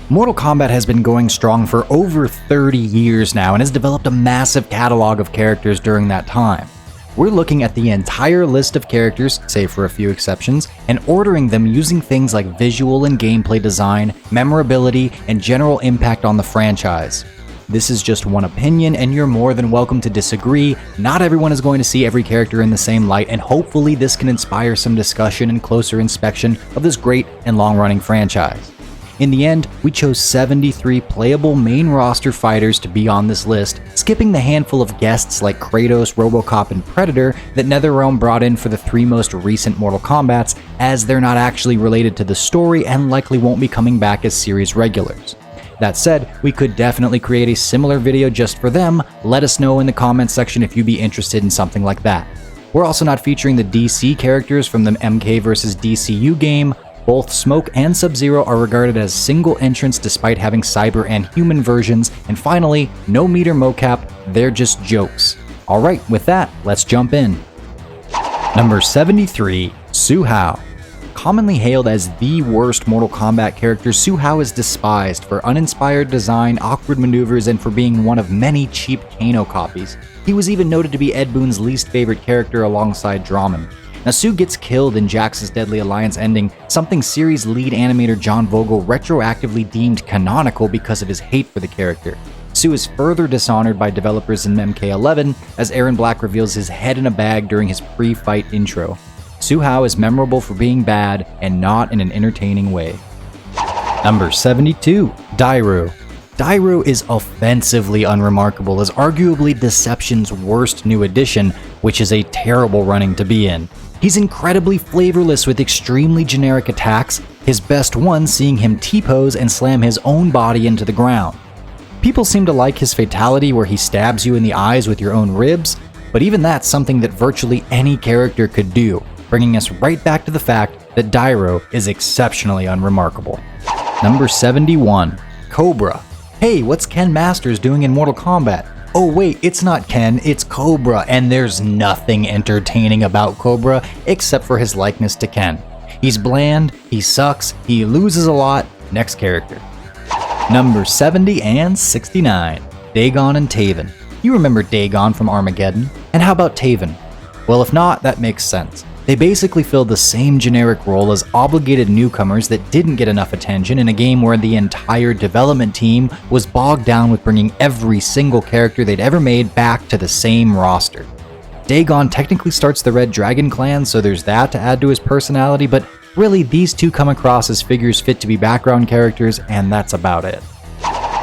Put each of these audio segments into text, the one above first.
Mortal Kombat has been going strong for over 30 years now and has developed a massive catalog of characters during that time. We're looking at the entire list of characters, save for a few exceptions, and ordering them using things like visual and gameplay design, memorability, and general impact on the franchise. This is just one opinion, and you're more than welcome to disagree. Not everyone is going to see every character in the same light, and hopefully this can inspire some discussion and closer inspection of this great and long-running franchise. In the end, we chose 73 playable main roster fighters to be on this list, skipping the handful of guests like Kratos, Robocop, and Predator that NetherRealm brought in for the 3 most recent Mortal Kombats, as they're not actually related to the story and likely won't be coming back as series regulars. That said, we could definitely create a similar video just for them. Let us know in the comments section if you'd be interested in something like that. We're also not featuring the DC characters from the MK vs. DCU game. Both Smoke and Sub-Zero are regarded as single entrants despite having cyber and human versions. And finally, no meter mocap, they're just jokes. Alright, with that, let's jump in. Number 73, Su-Hao. Commonly hailed as the worst Mortal Kombat character, Su-Hao is despised for uninspired design, awkward maneuvers, and for being one of many cheap Kano copies. He was even noted to be Ed Boon's least favorite character alongside Draman. Now, Su gets killed in Jax's Deadly Alliance ending, something series lead animator John Vogel retroactively deemed canonical because of his hate for the character. Su is further dishonored by developers in MK11 as Aaron Black reveals his head in a bag during his pre-fight intro. Su-Hao is memorable for being bad and not in an entertaining way. Number 72, Dairu. Dairu is offensively unremarkable as arguably Deception's worst new addition, which is a terrible running to be in. He's incredibly flavorless with extremely generic attacks, his best one seeing him T-pose and slam his own body into the ground. People seem to like his fatality where he stabs you in the eyes with your own ribs, but even that's something that virtually any character could do, bringing us right back to the fact that Dairu is exceptionally unremarkable. Number 71, Cobra. Hey, what's Ken Masters doing in Mortal Kombat? Oh wait, it's not Ken, it's Cobra, and there's nothing entertaining about Cobra except for his likeness to Ken. He's bland, he sucks, he loses a lot. Next character. Number 70 and 69, Dagon and Taven. You remember Dagon from Armageddon? And how about Taven? Well, if not, that makes sense. They basically fill the same generic role as obligated newcomers that didn't get enough attention in a game where the entire development team was bogged down with bringing every single character they'd ever made back to the same roster. Dagon technically starts the Red Dragon clan, so there's that to add to his personality, but really these two come across as figures fit to be background characters, and that's about it.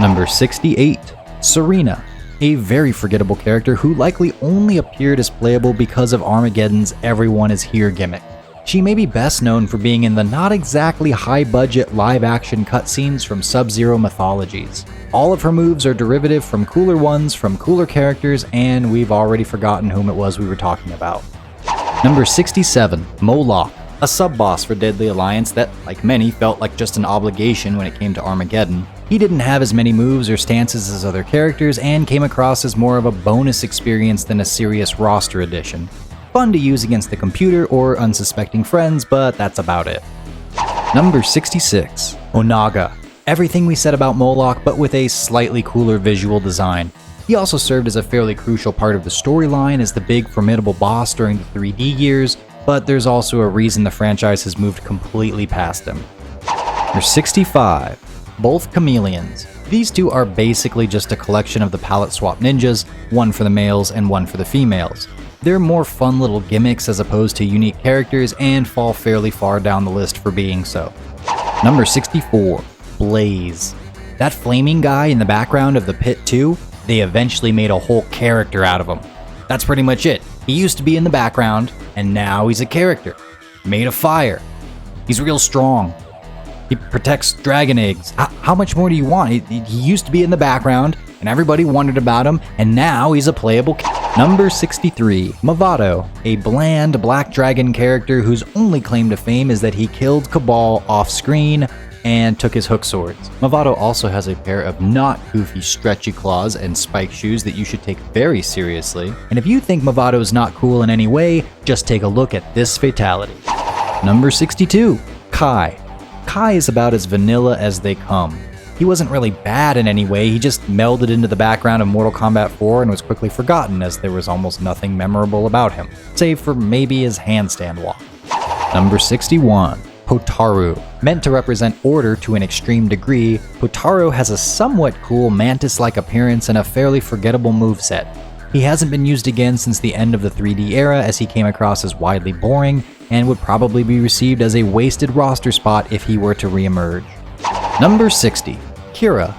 Number 68, Serena. A very forgettable character who likely only appeared as playable because of Armageddon's Everyone Is Here gimmick. She may be best known for being in the not exactly high-budget live-action cutscenes from Sub-Zero mythologies. All of her moves are derivative from cooler ones from cooler characters, and we've already forgotten whom it was we were talking about. Number 67, Moloch. A sub-boss for Deadly Alliance that, like many, felt like just an obligation when it came to Armageddon. He didn't have as many moves or stances as other characters and came across as more of a bonus experience than a serious roster addition. Fun to use against the computer or unsuspecting friends, but that's about it. Number 66, Onaga. Everything we said about Moloch, but with a slightly cooler visual design. He also served as a fairly crucial part of the storyline as the big formidable boss during the 3D years, but there's also a reason the franchise has moved completely past him. Number 65, both Chameleons. These two are basically just a collection of the palette swap ninjas, one for the males and one for the females. They're more fun little gimmicks as opposed to unique characters and fall fairly far down the list for being so. Number 64, Blaze. That flaming guy in the background of the Pit 2, they eventually made a whole character out of him. That's pretty much it. He used to be in the background, and now he's a character. Made of fire. He's real strong. He protects dragon eggs. How much more do you want? He used to be in the background, and everybody wondered about him, and now he's a playable Number 63, Mavado, a bland black dragon character whose only claim to fame is that he killed Cabal off-screen and took his hook swords. Mavado also has a pair of not goofy stretchy claws and spike shoes that you should take very seriously. And if you think Mavado's not cool in any way, just take a look at this fatality. Number 62, Kai. Kai is about as vanilla as they come. He wasn't really bad in any way, he just melded into the background of Mortal Kombat 4 and was quickly forgotten as there was almost nothing memorable about him, save for maybe his handstand walk. Number 61. Hotaru. Meant to represent order to an extreme degree, Hotaru has a somewhat cool mantis-like appearance and a fairly forgettable moveset. He hasn't been used again since the end of the 3D era, as he came across as widely boring and would probably be received as a wasted roster spot if he were to re-emerge. Number 60. Kira.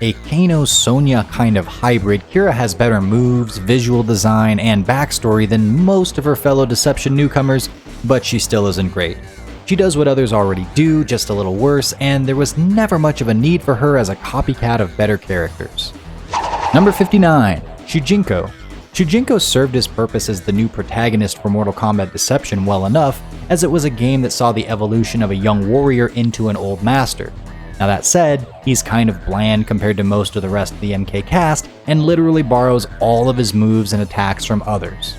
A Kano-Sonya kind of hybrid, Kira has better moves, visual design, and backstory than most of her fellow Deception newcomers, but she still isn't great. She does what others already do, just a little worse, and there was never much of a need for her as a copycat of better characters. Number 59. Shujinko. Shujinko served his purpose as the new protagonist for Mortal Kombat Deception well enough, as it was a game that saw the evolution of a young warrior into an old master. Now that said, he's kind of bland compared to most of the rest of the MK cast, and literally borrows all of his moves and attacks from others.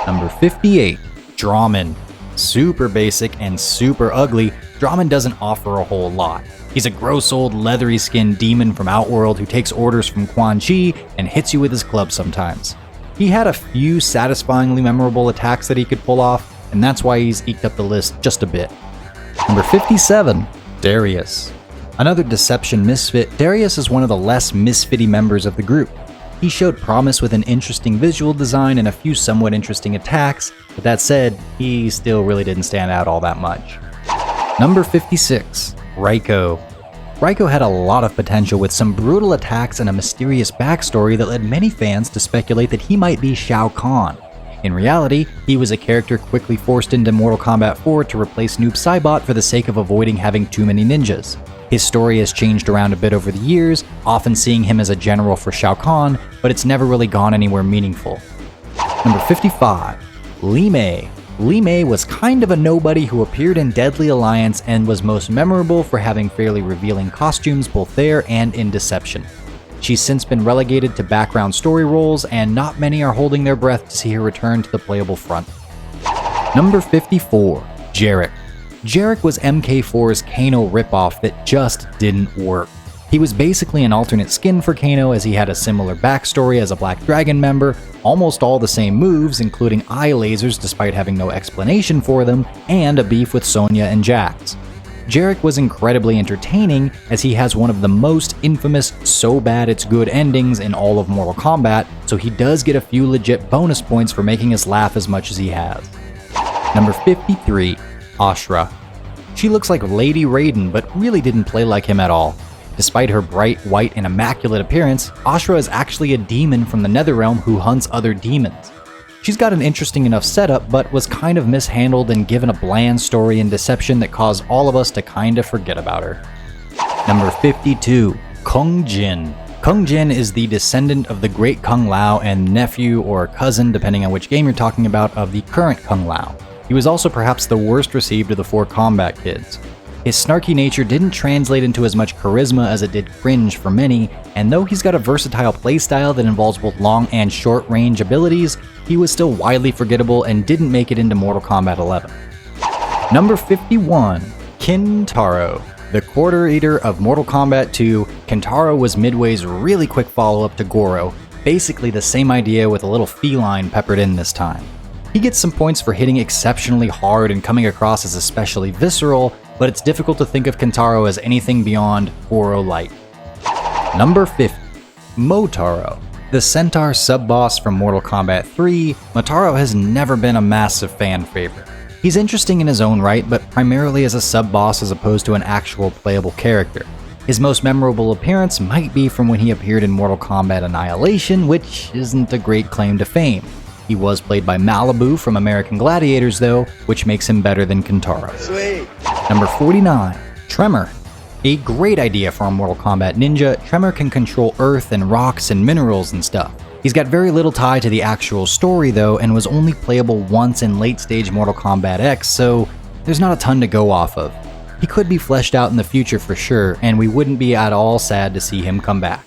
Number 58. Draman. Super basic and super ugly, Draman doesn't offer a whole lot. He's a gross old leathery skinned demon from Outworld who takes orders from Quan Chi and hits you with his club sometimes. He had a few satisfyingly memorable attacks that he could pull off, and that's why he's eked up the list just a bit. Number 57. Darius. Another Deception misfit, Darius is one of the less misfitty members of the group. He showed promise with an interesting visual design and a few somewhat interesting attacks, but that said, he still really didn't stand out all that much. Number 56. Raiko. Raiko had a lot of potential with some brutal attacks and a mysterious backstory that led many fans to speculate that he might be Shao Kahn. In reality, he was a character quickly forced into Mortal Kombat 4 to replace Noob Saibot for the sake of avoiding having too many ninjas. His story has changed around a bit over the years, often seeing him as a general for Shao Kahn, but it's never really gone anywhere meaningful. Number 55. Li Mei. Li Mei was kind of a nobody who appeared in Deadly Alliance and was most memorable for having fairly revealing costumes both there and in Deception. She's since been relegated to background story roles, and not many are holding their breath to see her return to the playable front. Number 54. Jarek. Jarek was MK4's Kano ripoff that just didn't work. He was basically an alternate skin for Kano, as he had a similar backstory as a Black Dragon member, almost all the same moves including eye lasers despite having no explanation for them, and a beef with Sonya and Jax. Jarek was incredibly entertaining, as he has one of the most infamous so bad it's good endings in all of Mortal Kombat, so he does get a few legit bonus points for making us laugh as much as he has. Number 53. Ashra. She looks like Lady Raiden, but really didn't play like him at all. Despite her bright, white, and immaculate appearance, Ashra is actually a demon from the Netherrealm who hunts other demons. She's got an interesting enough setup, but was kind of mishandled and given a bland story in Deception that caused all of us to kinda forget about her. Number 52. Kung Jin. Kung Jin is the descendant of the great Kung Lao and nephew or cousin, depending on which game you're talking about, of the current Kung Lao. He was also perhaps the worst received of the 4 combat kids. His snarky nature didn't translate into as much charisma as it did cringe for many, and though he's got a versatile playstyle that involves both long and short range abilities, he was still widely forgettable and didn't make it into Mortal Kombat 11. Number 51. Kintaro. The Quarter Eater of Mortal Kombat 2, Kintaro was Midway's really quick follow-up to Goro, basically the same idea with a little feline peppered in this time. He gets some points for hitting exceptionally hard and coming across as especially visceral, but it's difficult to think of Kintaro as anything beyond Goro light. Number 50. Motaro. The Centaur sub-boss from Mortal Kombat 3, Motaro has never been a massive fan favorite. He's interesting in his own right, but primarily as a sub-boss as opposed to an actual playable character. His most memorable appearance might be from when he appeared in Mortal Kombat Annihilation, which isn't a great claim to fame. He was played by Malibu from American Gladiators though, which makes him better than Kintaro. Sweet. Number 49. Tremor. A great idea for a Mortal Kombat ninja, Tremor can control earth and rocks and minerals and stuff. He's got very little tie to the actual story though, and was only playable once in late stage Mortal Kombat X, so there's not a ton to go off of. He could be fleshed out in the future for sure, and we wouldn't be at all sad to see him come back.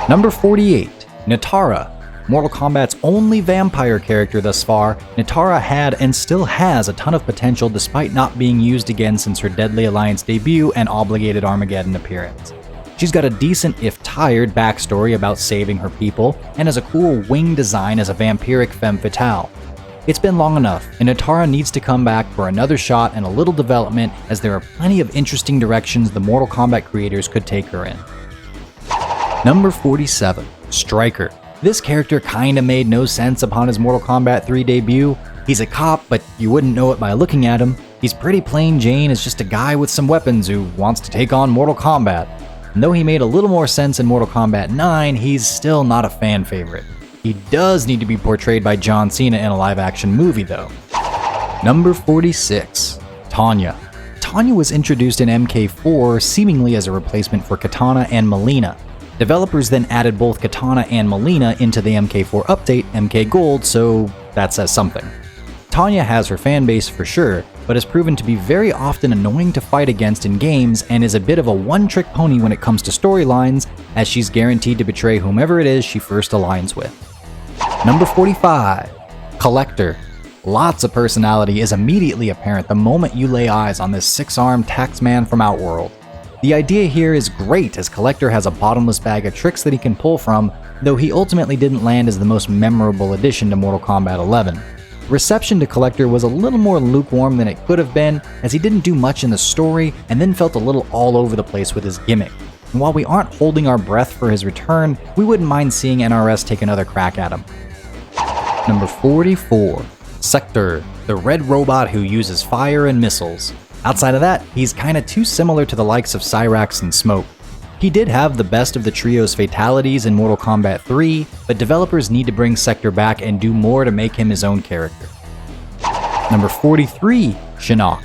Number 48. Natara. Mortal Kombat's only vampire character thus far, Natara had and still has a ton of potential despite not being used again since her Deadly Alliance debut and obligated Armageddon appearance. She's got a decent, if tired, backstory about saving her people, and has a cool wing design as a vampiric femme fatale. It's been long enough, and Atara needs to come back for another shot and a little development, as there are plenty of interesting directions the Mortal Kombat creators could take her in. Number 47. Stryker. This character kinda made no sense upon his Mortal Kombat 3 debut. He's a cop, but you wouldn't know it by looking at him. He's pretty plain Jane as just a guy with some weapons who wants to take on Mortal Kombat. And though he made a little more sense in Mortal Kombat 9, he's still not a fan favorite. He does need to be portrayed by John Cena in a live-action movie, though. Number 46. Tanya. Tanya was introduced in MK4 seemingly as a replacement for Katana and Mileena. Developers then added both Katana and Mileena into the MK4 update, MK Gold, so that says something. Tanya has her fanbase for sure, but has proven to be very often annoying to fight against in games and is a bit of a one-trick pony when it comes to storylines, as she's guaranteed to betray whomever it is she first aligns with. Number 45. Collector. Lots of personality is immediately apparent the moment you lay eyes on this six-armed taxman from Outworld. The idea here is great, as Collector has a bottomless bag of tricks that he can pull from, though he ultimately didn't land as the most memorable addition to Mortal Kombat 11. Reception to Collector was a little more lukewarm than it could have been, as he didn't do much in the story and then felt a little all over the place with his gimmick. And while we aren't holding our breath for his return, we wouldn't mind seeing NRS take another crack at him. Number 44. Sector, the red robot who uses fire and missiles. Outside of that, he's kinda too similar to the likes of Cyrax and Smoke. He did have the best of the trio's fatalities in Mortal Kombat 3, but developers need to bring Sector back and do more to make him his own character. Number 43. Shinnok.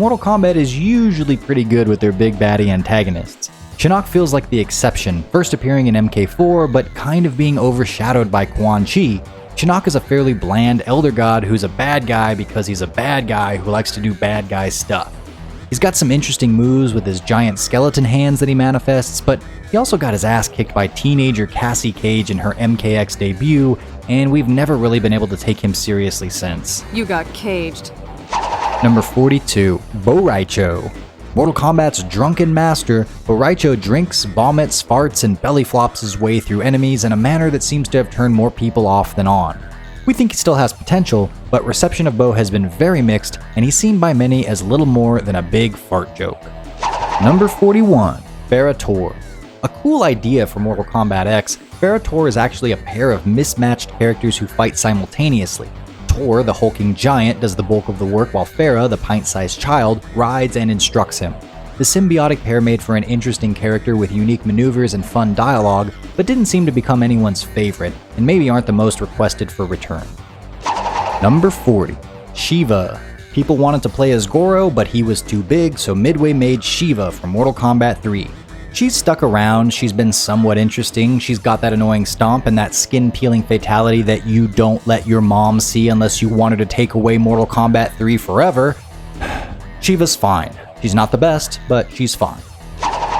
Mortal Kombat is usually pretty good with their big baddie antagonists. Shinnok feels like the exception, first appearing in MK4, but kind of being overshadowed by Quan Chi. Shinnok is a fairly bland elder god who's a bad guy because he's a bad guy who likes to do bad guy stuff. He's got some interesting moves with his giant skeleton hands that he manifests, but he also got his ass kicked by teenager Cassie Cage in her MKX debut, and we've never really been able to take him seriously since. You got caged. Number 42. Boraicho. Mortal Kombat's drunken master, Boraicho drinks, vomits, farts, and belly flops his way through enemies in a manner that seems to have turned more people off than on. We think he still has potential, but reception of Bo has been very mixed, and he's seen by many as little more than a big fart joke. Number 41. Ferrator. A cool idea for Mortal Kombat X, Ferrator is actually a pair of mismatched characters who fight simultaneously. Tor, the hulking giant, does the bulk of the work, while Farah, the pint-sized child, rides and instructs him. The symbiotic pair made for an interesting character with unique maneuvers and fun dialogue, but didn't seem to become anyone's favorite, and maybe aren't the most requested for return. Number 40. Shiva. People wanted to play as Goro, but he was too big, so Midway made Shiva from Mortal Kombat 3. She's stuck around, she's been somewhat interesting, she's got that annoying stomp and that skin-peeling fatality that you don't let your mom see unless you want her to take away Mortal Kombat 3 forever. Shiva's fine. She's not the best, but she's fine.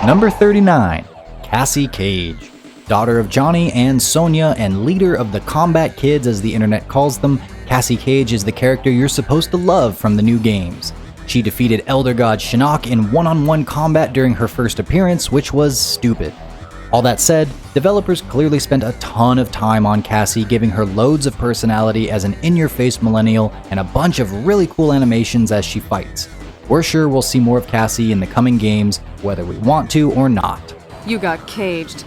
Number 39. Cassie Cage. Daughter of Johnny and Sonya and leader of the Combat Kids as the internet calls them, Cassie Cage is the character you're supposed to love from the new games. She defeated Elder God Shinnok in one-on-one combat during her first appearance, which was stupid. All that said, developers clearly spent a ton of time on Cassie, giving her loads of personality as an in-your-face millennial and a bunch of really cool animations as she fights. We're sure we'll see more of Cassie in the coming games, whether we want to or not. You got caged.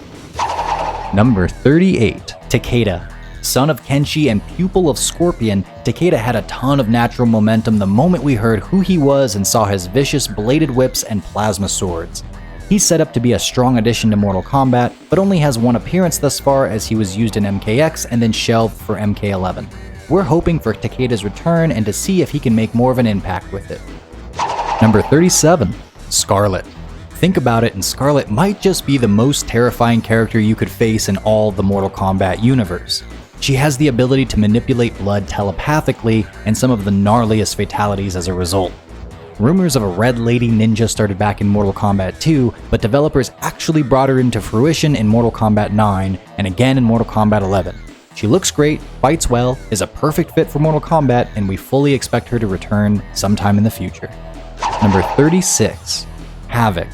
Number 38. Takeda. Son of Kenshi and pupil of Scorpion, Takeda had a ton of natural momentum the moment we heard who he was and saw his vicious bladed whips and plasma swords. He's set up to be a strong addition to Mortal Kombat, but only has one appearance thus far, as he was used in MKX and then shelved for MK11. We're hoping for Takeda's return and to see if he can make more of an impact with it. Number 37. Skarlet. Think about it, and Skarlet might just be the most terrifying character you could face in all the Mortal Kombat universe. She has the ability to manipulate blood telepathically, and some of the gnarliest fatalities as a result. Rumors of a Red Lady Ninja started back in Mortal Kombat 2, but developers actually brought her into fruition in Mortal Kombat 9, and again in Mortal Kombat 11. She looks great, fights well, is a perfect fit for Mortal Kombat, and we fully expect her to return sometime in the future. Number 36. Havoc.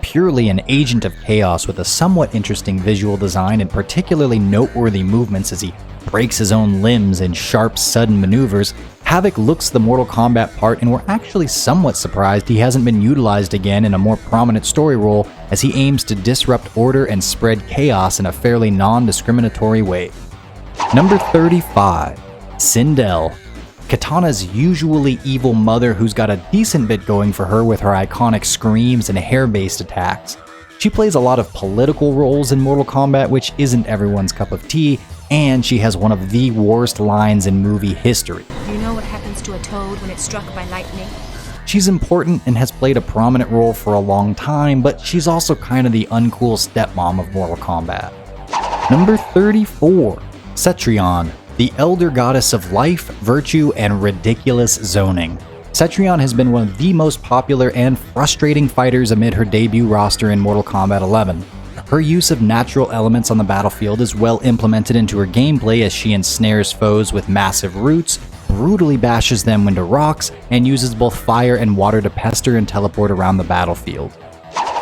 purely an agent of chaos with a somewhat interesting visual design and particularly noteworthy movements as he breaks his own limbs in sharp, sudden maneuvers, Havik looks the Mortal Kombat part, and we're actually somewhat surprised he hasn't been utilized again in a more prominent story role as he aims to disrupt order and spread chaos in a fairly non-discriminatory way. Number 35. Sindel. Katana's usually evil mother who's got a decent bit going for her with her iconic screams and hair-based attacks. She plays a lot of political roles in Mortal Kombat, which isn't everyone's cup of tea, and she has one of the worst lines in movie history. You know what happens to a toad when it's struck by lightning? She's important and has played a prominent role for a long time, but she's also kind of the uncool stepmom of Mortal Kombat. Number 34. Cetrion, the elder goddess of life, virtue, and ridiculous zoning. Cetrion has been one of the most popular and frustrating fighters amid her debut roster in Mortal Kombat 11. Her use of natural elements on the battlefield is well implemented into her gameplay as she ensnares foes with massive roots, brutally bashes them into rocks, and uses both fire and water to pester and teleport around the battlefield.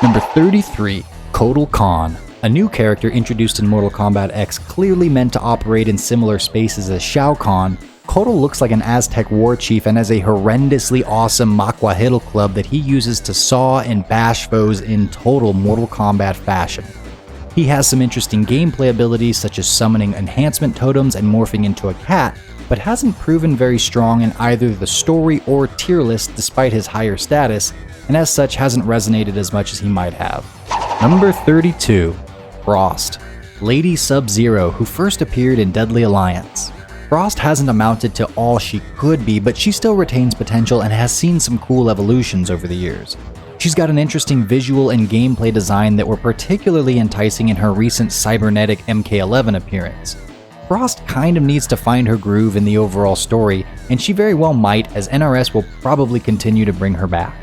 Number 33. Kotal Khan. A new character introduced in Mortal Kombat X clearly meant to operate in similar spaces as Shao Kahn, Kotal looks like an Aztec war chief and has a horrendously awesome Makwahitl club that he uses to saw and bash foes in total Mortal Kombat fashion. He has some interesting gameplay abilities such as summoning enhancement totems and morphing into a cat, but hasn't proven very strong in either the story or tier list despite his higher status, and as such hasn't resonated as much as he might have. Number 32. Frost. Lady Sub-Zero, who first appeared in Deadly Alliance. Frost hasn't amounted to all she could be, but she still retains potential and has seen some cool evolutions over the years. She's got an interesting visual and gameplay design that were particularly enticing in her recent cybernetic MK11 appearance. Frost kind of needs to find her groove in the overall story, and she very well might, as NRS will probably continue to bring her back.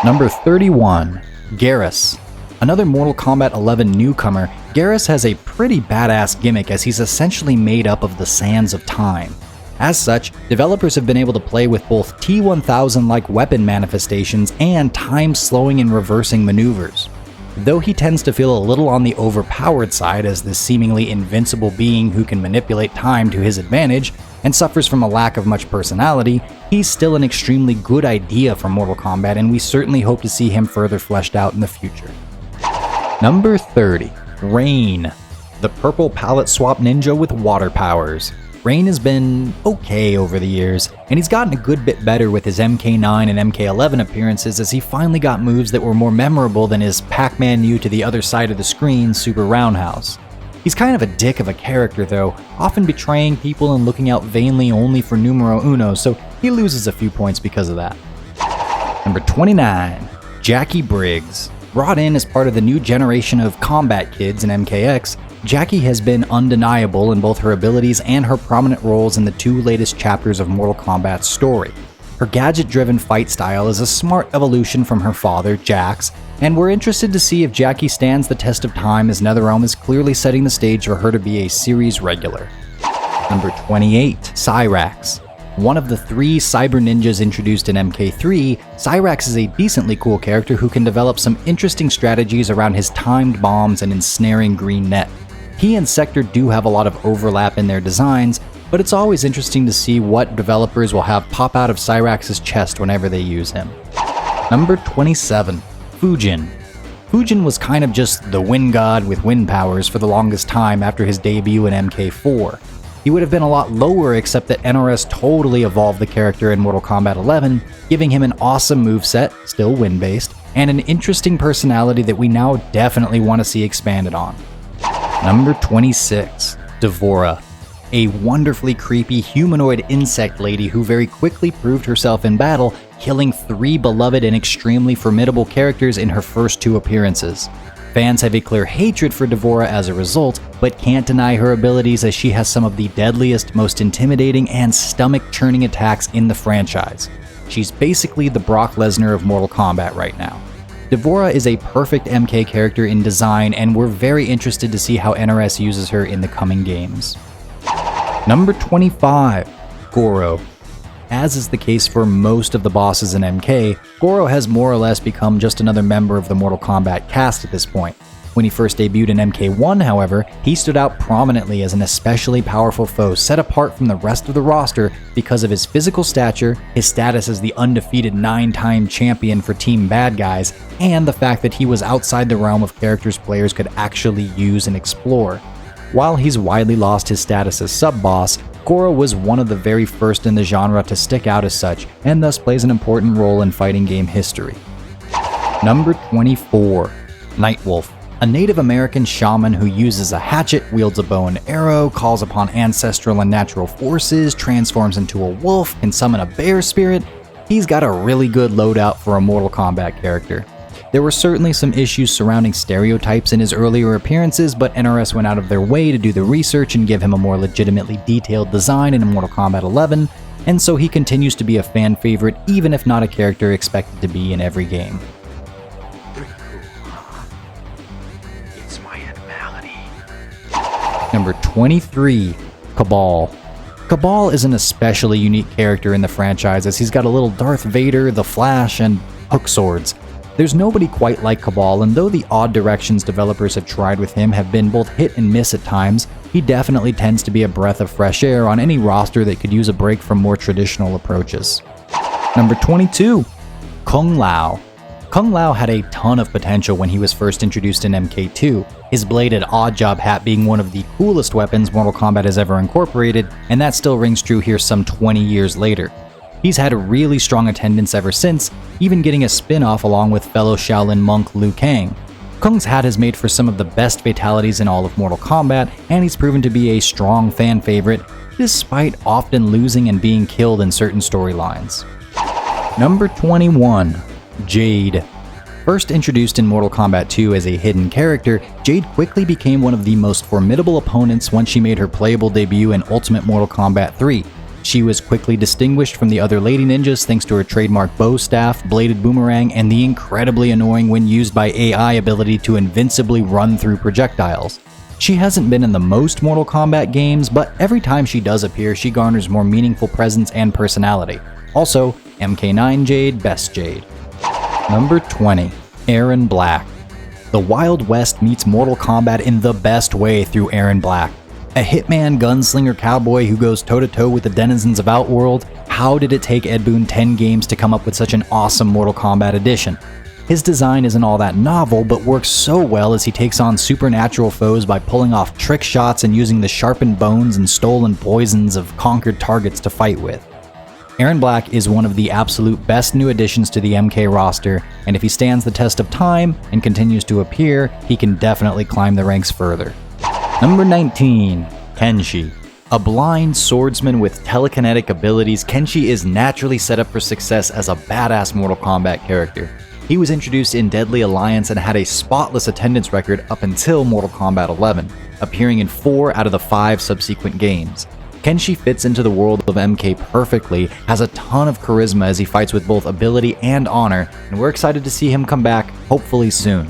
Number 31. Garrus. Another Mortal Kombat 11 newcomer, Garrus has a pretty badass gimmick as he's essentially made up of the sands of time. As such, developers have been able to play with both T-1000-like weapon manifestations and time-slowing and reversing maneuvers. Though he tends to feel a little on the overpowered side as this seemingly invincible being who can manipulate time to his advantage and suffers from a lack of much personality, he's still an extremely good idea for Mortal Kombat, and we certainly hope to see him further fleshed out in the future. Number 30. Rain. The purple palette swap ninja with water powers. Rain has been okay over the years, and he's gotten a good bit better with his MK9 and MK11 appearances as he finally got moves that were more memorable than his Pac-Man U to the other side of the screen Super Roundhouse. He's kind of a dick of a character though, often betraying people and looking out vainly only for numero uno, so he loses a few points because of that. Number 29. Jackie Briggs. Brought in as part of the new generation of combat kids in MKX, Jackie has been undeniable in both her abilities and her prominent roles in the two latest chapters of Mortal Kombat's story. Her gadget-driven fight style is a smart evolution from her father, Jax, and we're interested to see if Jackie stands the test of time as NetherRealm is clearly setting the stage for her to be a series regular. Number 28. Cyrax. One of the three cyber ninjas introduced in MK3, Cyrax is a decently cool character who can develop some interesting strategies around his timed bombs and ensnaring green net. He and Sector do have a lot of overlap in their designs, but it's always interesting to see what developers will have pop out of Cyrax's chest whenever they use him. Number 27. Fujin. Fujin was kind of just the wind god with wind powers for the longest time after his debut in MK4. He would have been a lot lower except that NRS totally evolved the character in Mortal Kombat 11, giving him an awesome moveset, still wind-based, and an interesting personality that we now definitely want to see expanded on. Number 26. D'Vorah. A wonderfully creepy humanoid insect lady who very quickly proved herself in battle, killing 3 beloved and extremely formidable characters in her first 2 appearances. Fans have a clear hatred for D'Vorah as a result, but can't deny her abilities as she has some of the deadliest, most intimidating, and stomach-churning attacks in the franchise. She's basically the Brock Lesnar of Mortal Kombat right now. D'Vorah is a perfect MK character in design, and we're very interested to see how NRS uses her in the coming games. Number 25. Goro. as is the case for most of the bosses in MK, Goro has more or less become just another member of the Mortal Kombat cast at this point. When he first debuted in MK1, however, he stood out prominently as an especially powerful foe set apart from the rest of the roster because of his physical stature, his status as the undefeated 9-time champion for Team Bad Guys, and the fact that he was outside the realm of characters players could actually use and explore. While he's widely lost his status as sub-boss, Goro was one of the very first in the genre to stick out as such, and thus plays an important role in fighting game history. Number 24. Nightwolf. A Native American shaman who uses a hatchet, wields a bow and arrow, calls upon ancestral and natural forces, transforms into a wolf, can summon a bear spirit. He's got a really good loadout for a Mortal Kombat character. There were certainly some issues surrounding stereotypes in his earlier appearances, but NRS went out of their way to do the research and give him a more legitimately detailed design in Mortal Kombat 11, and so he continues to be a fan favorite even if not a character expected to be in every game. Number 23. Cabal. Cabal is an especially unique character in the franchise as he's got a little Darth Vader, the Flash, and hook swords. There's nobody quite like Cabal, and though the odd directions developers have tried with him have been both hit and miss at times, he definitely tends to be a breath of fresh air on any roster that could use a break from more traditional approaches. Number 22. Kung Lao. Kung Lao had a ton of potential when he was first introduced in MK2, his bladed oddjob hat being one of the coolest weapons Mortal Kombat has ever incorporated, and that still rings true here some 20 years later. He's had a really strong attendance ever since, even getting a spin-off along with fellow Shaolin monk Liu Kang. Kung's hat has made for some of the best fatalities in all of Mortal Kombat, and he's proven to be a strong fan favorite, despite often losing and being killed in certain storylines. Number 21. Jade. First introduced in Mortal Kombat 2 as a hidden character, Jade quickly became one of the most formidable opponents once she made her playable debut in Ultimate Mortal Kombat 3. She was quickly distinguished from the other lady ninjas thanks to her trademark bow staff, bladed boomerang, and the incredibly annoying when used by AI ability to invincibly run through projectiles. She hasn't been in the most Mortal Kombat games, but every time she does appear, she garners more meaningful presence and personality. Also, MK9 Jade, best Jade. Number 20. Erron Black. The Wild West meets Mortal Kombat in the best way through Erron Black. A hitman, gunslinger, cowboy who goes toe-to-toe with the denizens of Outworld, how did it take Ed Boon 10 games to come up with such an awesome Mortal Kombat edition? His design isn't all that novel, but works so well as he takes on supernatural foes by pulling off trick shots and using the sharpened bones and stolen poisons of conquered targets to fight with. Erron Black is one of the absolute best new additions to the MK roster, and if he stands the test of time and continues to appear, he can definitely climb the ranks further. Number 19. Kenshi. A blind swordsman with telekinetic abilities, Kenshi is naturally set up for success as a badass Mortal Kombat character. He was introduced in Deadly Alliance and had a spotless attendance record up until Mortal Kombat 11, appearing in 4 out of the 5 subsequent games. Kenshi fits into the world of MK perfectly, has a ton of charisma as he fights with both ability and honor, and we're excited to see him come back, hopefully soon.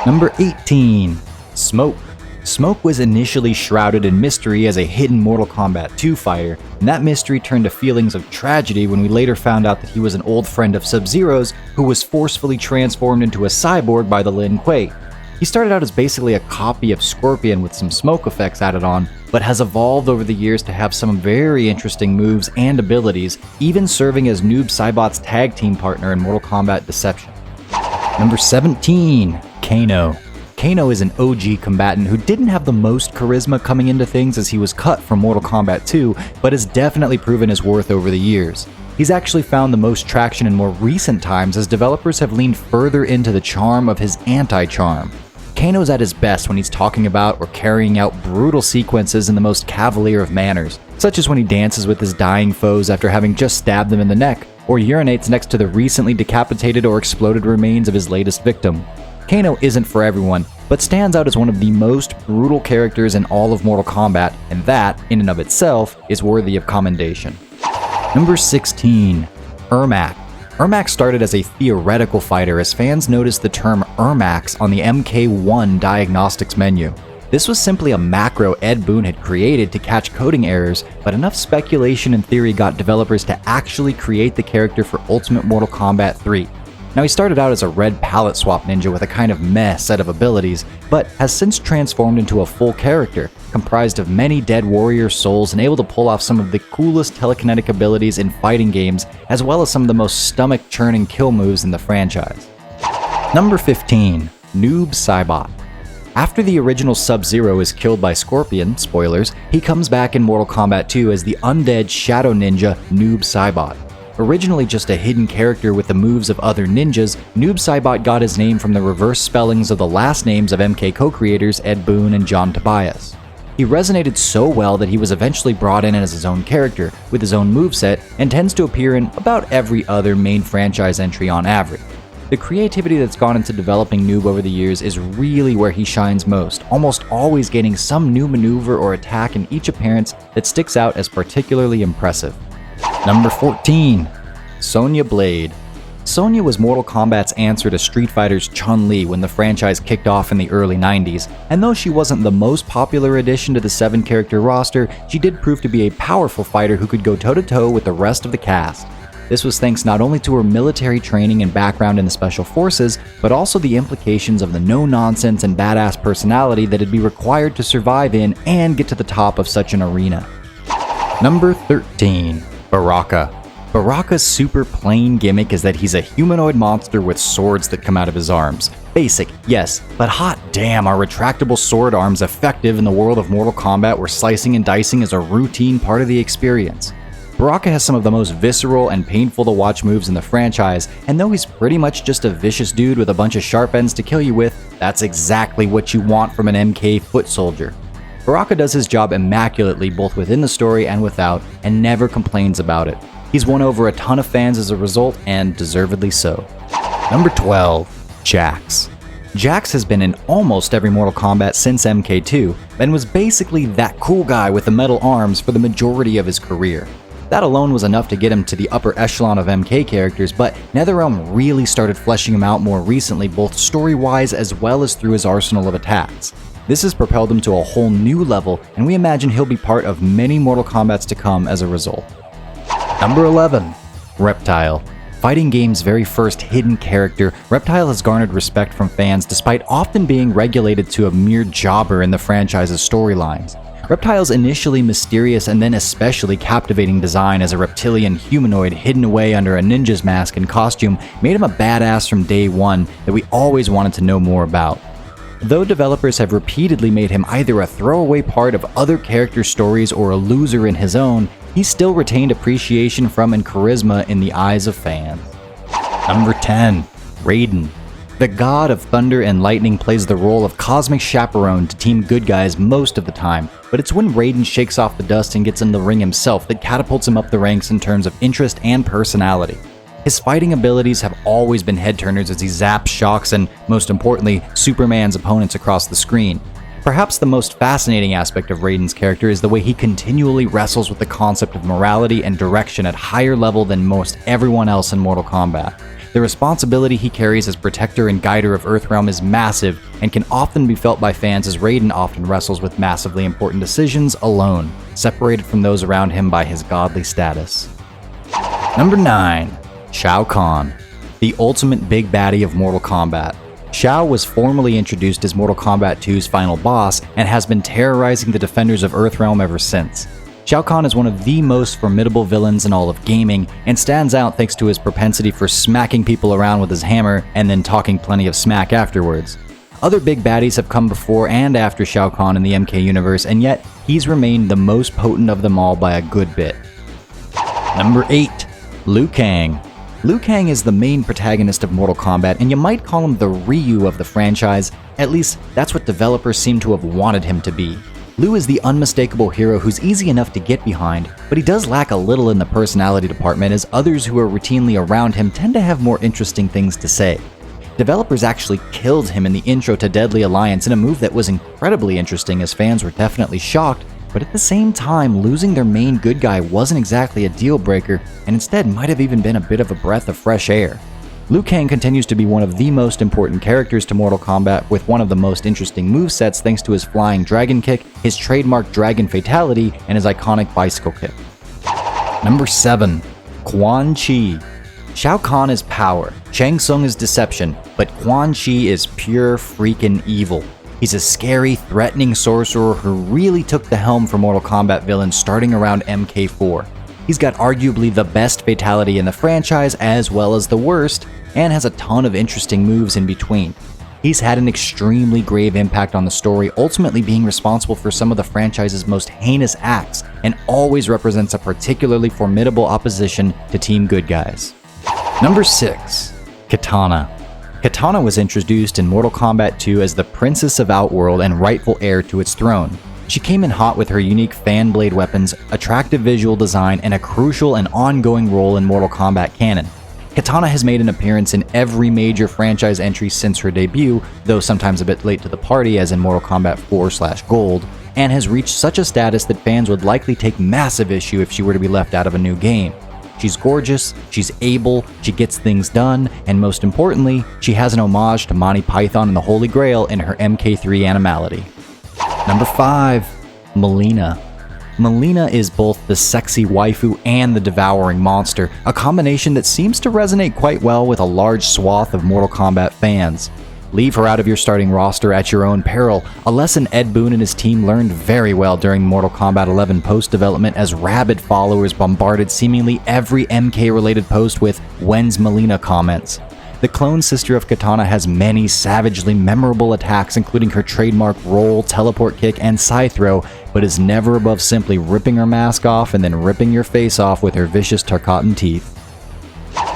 Number 18. Smoke. Smoke was initially shrouded in mystery as a hidden Mortal Kombat 2 fighter, and that mystery turned to feelings of tragedy when we later found out that he was an old friend of Sub-Zero's who was forcefully transformed into a cyborg by the Lin Kuei. He started out as basically a copy of Scorpion with some smoke effects added on, but has evolved over the years to have some very interesting moves and abilities, even serving as Noob Saibot's tag team partner in Mortal Kombat Deception. Number 17. Kano. Kano is an OG combatant who didn't have the most charisma coming into things as he was cut from Mortal Kombat 2, but has definitely proven his worth over the years. He's actually found the most traction in more recent times as developers have leaned further into the charm of his anti-charm. Kano's at his best when he's talking about or carrying out brutal sequences in the most cavalier of manners, such as when he dances with his dying foes after having just stabbed them in the neck, or urinates next to the recently decapitated or exploded remains of his latest victim. Kano isn't for everyone, but stands out as one of the most brutal characters in all of Mortal Kombat, and that, in and of itself, is worthy of commendation. Number 16. Ermac. Ermac started as a theoretical fighter as fans noticed the term Ermax on the MK1 diagnostics menu. This was simply a macro Ed Boon had created to catch coding errors, but enough speculation and theory got developers to actually create the character for Ultimate Mortal Kombat 3. Now, he started out as a red palette swap ninja with a kind of meh set of abilities, but has since transformed into a full character, comprised of many dead warrior souls and able to pull off some of the coolest telekinetic abilities in fighting games, as well as some of the most stomach-churning kill moves in the franchise. Number 15. Noob Saibot. After the original Sub-Zero is killed by Scorpion, spoilers, he comes back in Mortal Kombat 2 as the undead shadow ninja Noob Saibot. Originally just a hidden character with the moves of other ninjas, Noob Saibot got his name from the reverse spellings of the last names of MK co-creators Ed Boon and John Tobias. He resonated so well that he was eventually brought in as his own character, with his own moveset, and tends to appear in about every other main franchise entry on average. The creativity that's gone into developing Noob over the years is really where he shines most, almost always gaining some new maneuver or attack in each appearance that sticks out as particularly impressive. Number 14. Sonya Blade. Sonya was Mortal Kombat's answer to Street Fighter's Chun-Li when the franchise kicked off in the early 90s, and though she wasn't the most popular addition to the 7-character roster, she did prove to be a powerful fighter who could go toe-to-toe with the rest of the cast. This was thanks not only to her military training and background in the Special Forces, but also the implications of the no-nonsense and badass personality that'd be required to survive in and get to the top of such an arena. Number 13. Baraka. Baraka's super plain gimmick is that he's a humanoid monster with swords that come out of his arms. Basic, yes, but hot damn are retractable sword arms effective in the world of Mortal Kombat where slicing and dicing is a routine part of the experience. Baraka has some of the most visceral and painful to watch moves in the franchise, and though he's pretty much just a vicious dude with a bunch of sharp ends to kill you with, that's exactly what you want from an MK foot soldier. Baraka does his job immaculately both within the story and without, and never complains about it. He's won over a ton of fans as a result, and deservedly so. Number 12. Jax. Jax has been in almost every Mortal Kombat since MK2, and was basically that cool guy with the metal arms for the majority of his career. That alone was enough to get him to the upper echelon of MK characters, but NetherRealm really started fleshing him out more recently, both story-wise as well as through his arsenal of attacks. This has propelled him to a whole new level, and we imagine he'll be part of many Mortal Kombats to come as a result. Number 11. Reptile. Fighting game's very first hidden character, Reptile has garnered respect from fans despite often being relegated to a mere jobber in the franchise's storylines. Reptile's initially mysterious and then especially captivating design as a reptilian humanoid hidden away under a ninja's mask and costume made him a badass from day one that we always wanted to know more about. Though developers have repeatedly made him either a throwaway part of other character stories or a loser in his own, he still retained appreciation from and charisma in the eyes of fans. Number 10. Raiden. The god of thunder and lightning plays the role of cosmic chaperone to team good guys most of the time, but it's when Raiden shakes off the dust and gets in the ring himself that catapults him up the ranks in terms of interest and personality. His fighting abilities have always been head-turners as he zaps, shocks, and, most importantly, Superman's opponents across the screen. Perhaps the most fascinating aspect of Raiden's character is the way he continually wrestles with the concept of morality and direction at higher level than most everyone else in Mortal Kombat. The responsibility he carries as protector and guider of Earthrealm is massive and can often be felt by fans as Raiden often wrestles with massively important decisions alone, separated from those around him by his godly status. Number 9. Shao Kahn. The ultimate big baddie of Mortal Kombat. Shao was formally introduced as Mortal Kombat 2's final boss and has been terrorizing the defenders of Earthrealm ever since. Shao Kahn is one of the most formidable villains in all of gaming, and stands out thanks to his propensity for smacking people around with his hammer and then talking plenty of smack afterwards. Other big baddies have come before and after Shao Kahn in the MK universe, and yet he's remained the most potent of them all by a good bit. Number 8. Liu Kang. Liu Kang is the main protagonist of Mortal Kombat, and you might call him the Ryu of the franchise. At least, that's what developers seem to have wanted him to be. Liu is the unmistakable hero who's easy enough to get behind, but he does lack a little in the personality department, as others who are routinely around him tend to have more interesting things to say. Developers actually killed him in the intro to Deadly Alliance in a move that was incredibly interesting, as fans were definitely shocked, but at the same time, losing their main good guy wasn't exactly a deal breaker, and instead might have even been a bit of a breath of fresh air. Liu Kang continues to be one of the most important characters to Mortal Kombat, with one of the most interesting movesets thanks to his flying dragon kick, his trademark dragon fatality, and his iconic bicycle kick. Number 7. Quan Chi. Shao Kahn is power, Shang Tsung is deception, but Quan Chi is pure freaking evil. He's a scary, threatening sorcerer who really took the helm for Mortal Kombat villains starting around MK4. He's got arguably the best fatality in the franchise as well as the worst, and has a ton of interesting moves in between. He's had an extremely grave impact on the story, ultimately being responsible for some of the franchise's most heinous acts, and always represents a particularly formidable opposition to Team Good Guys. Number 6. Kitana. Kitana was introduced in Mortal Kombat 2 as the Princess of Outworld and rightful heir to its throne. She came in hot with her unique fan blade weapons, attractive visual design, and a crucial and ongoing role in Mortal Kombat canon. Kitana has made an appearance in every major franchise entry since her debut, though sometimes a bit late to the party as in Mortal Kombat 4/Gold, and has reached such a status that fans would likely take massive issue if she were to be left out of a new game. She's gorgeous, she's able, she gets things done, and most importantly, she has an homage to Monty Python and the Holy Grail in her MK3 animality. Number 5. Mileena. Mileena is both the sexy waifu and the devouring monster, a combination that seems to resonate quite well with a large swath of Mortal Kombat fans. Leave her out of your starting roster at your own peril, a lesson Ed Boon and his team learned very well during Mortal Kombat 11 post-development, as rabid followers bombarded seemingly every MK-related post with "When's Mileena" comments. The clone sister of Kitana has many savagely memorable attacks, including her trademark roll, teleport kick, and side throw, but is never above simply ripping her mask off and then ripping your face off with her vicious Tarkatan teeth.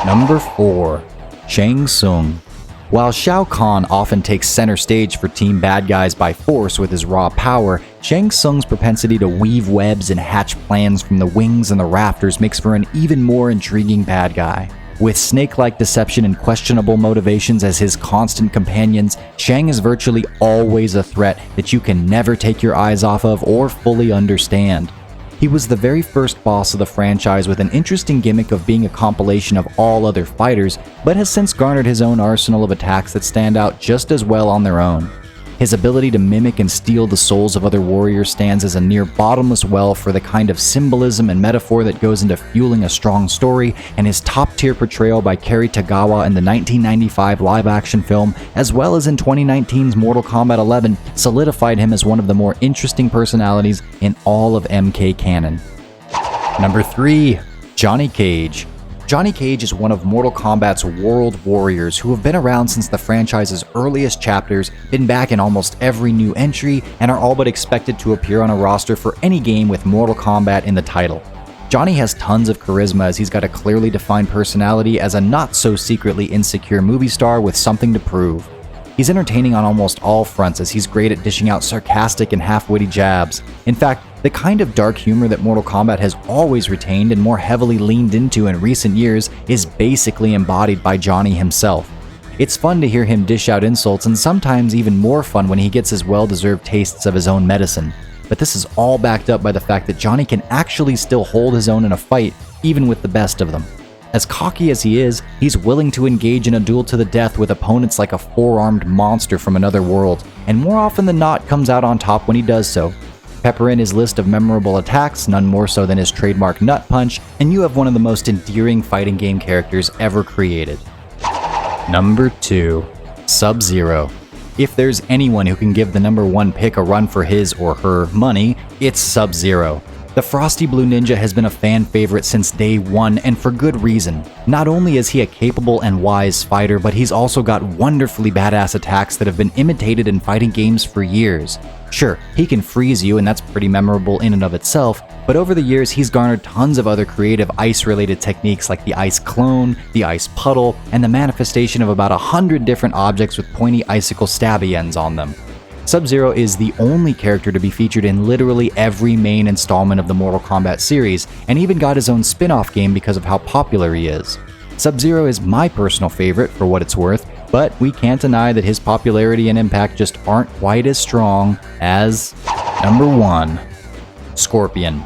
Number 4. Shang Tsung. While Shao Kahn often takes center stage for team bad guys by force with his raw power, Shang Tsung's propensity to weave webs and hatch plans from the wings and the rafters makes for an even more intriguing bad guy. With snake-like deception and questionable motivations as his constant companions, Shang is virtually always a threat that you can never take your eyes off of or fully understand. He was the very first boss of the franchise with an interesting gimmick of being a compilation of all other fighters, but has since garnered his own arsenal of attacks that stand out just as well on their own. His ability to mimic and steal the souls of other warriors stands as a near bottomless well for the kind of symbolism and metaphor that goes into fueling a strong story, and his top-tier portrayal by Kerry Tagawa in the 1995 live-action film, as well as in 2019's Mortal Kombat 11, solidified him as one of the more interesting personalities in all of MK canon. Number 3. Johnny Cage. Johnny Cage is one of Mortal Kombat's world warriors who have been around since the franchise's earliest chapters, been back in almost every new entry, and are all but expected to appear on a roster for any game with Mortal Kombat in the title. Johnny has tons of charisma as he's got a clearly defined personality as a not-so-secretly insecure movie star with something to prove. He's entertaining on almost all fronts as he's great at dishing out sarcastic and half-witty jabs. In fact, the kind of dark humor that Mortal Kombat has always retained and more heavily leaned into in recent years is basically embodied by Johnny himself. It's fun to hear him dish out insults, and sometimes even more fun when he gets his well-deserved tastes of his own medicine. But this is all backed up by the fact that Johnny can actually still hold his own in a fight, even with the best of them. As cocky as he is, he's willing to engage in a duel to the death with opponents like a four-armed monster from another world, and more often than not comes out on top when he does so. Pepper in his list of memorable attacks, none more so than his trademark nut punch, and you have one of the most endearing fighting game characters ever created. Number 2. Sub-Zero. If there's anyone who can give the number 1 pick a run for his or her money, it's Sub-Zero. The Frosty Blue Ninja has been a fan favorite since day one, and for good reason. Not only is he a capable and wise fighter, but he's also got wonderfully badass attacks that have been imitated in fighting games for years. Sure, he can freeze you, and that's pretty memorable in and of itself, but over the years he's garnered tons of other creative ice-related techniques like the ice clone, the ice puddle, and the manifestation of about 100 different objects with pointy icicle stabby ends on them. Sub-Zero is the only character to be featured in literally every main installment of the Mortal Kombat series, and even got his own spin-off game because of how popular he is. Sub-Zero is my personal favorite for what it's worth, but we can't deny that his popularity and impact just aren't quite as strong as... Number 1. Scorpion.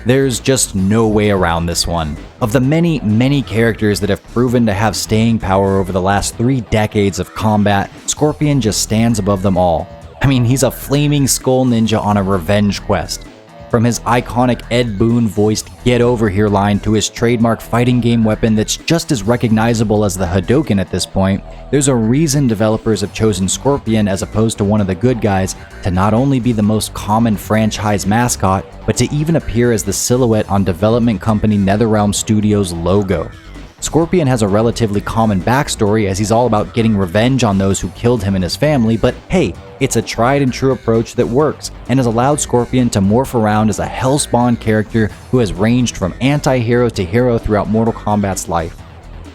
There's just no way around this one. Of the many characters that have proven to have staying power over the last 3 decades of combat, Scorpion just stands above them all. I mean, he's a flaming skull ninja on a revenge quest. From his iconic Ed Boon voiced "Get over here" line to his trademark fighting game weapon that's just as recognizable as the Hadouken at this point, there's a reason developers have chosen Scorpion as opposed to one of the good guys to not only be the most common franchise mascot, but to even appear as the silhouette on development company NetherRealm Studios' logo. Scorpion has a relatively common backstory as he's all about getting revenge on those who killed him and his family, but hey, it's a tried and true approach that works and has allowed Scorpion to morph around as a hellspawn character who has ranged from anti-hero to hero throughout Mortal Kombat's life.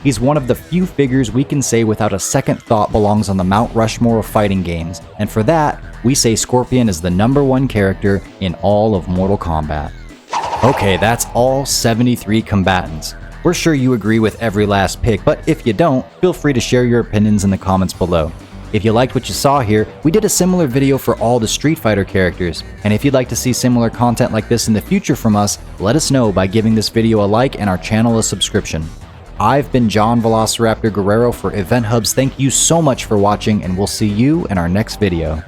He's one of the few figures we can say without a second thought belongs on the Mount Rushmore of fighting games, and for that, we say Scorpion is the #1 character in all of Mortal Kombat. Okay, that's all 73 combatants. We're sure you agree with every last pick, but if you don't, feel free to share your opinions in the comments below. If you liked what you saw here, we did a similar video for all the Street Fighter characters, and if you'd like to see similar content like this in the future from us, let us know by giving this video a like and our channel a subscription. I've been John Velociraptor Guerrero for EventHubs. Thank you so much for watching, and we'll see you in our next video.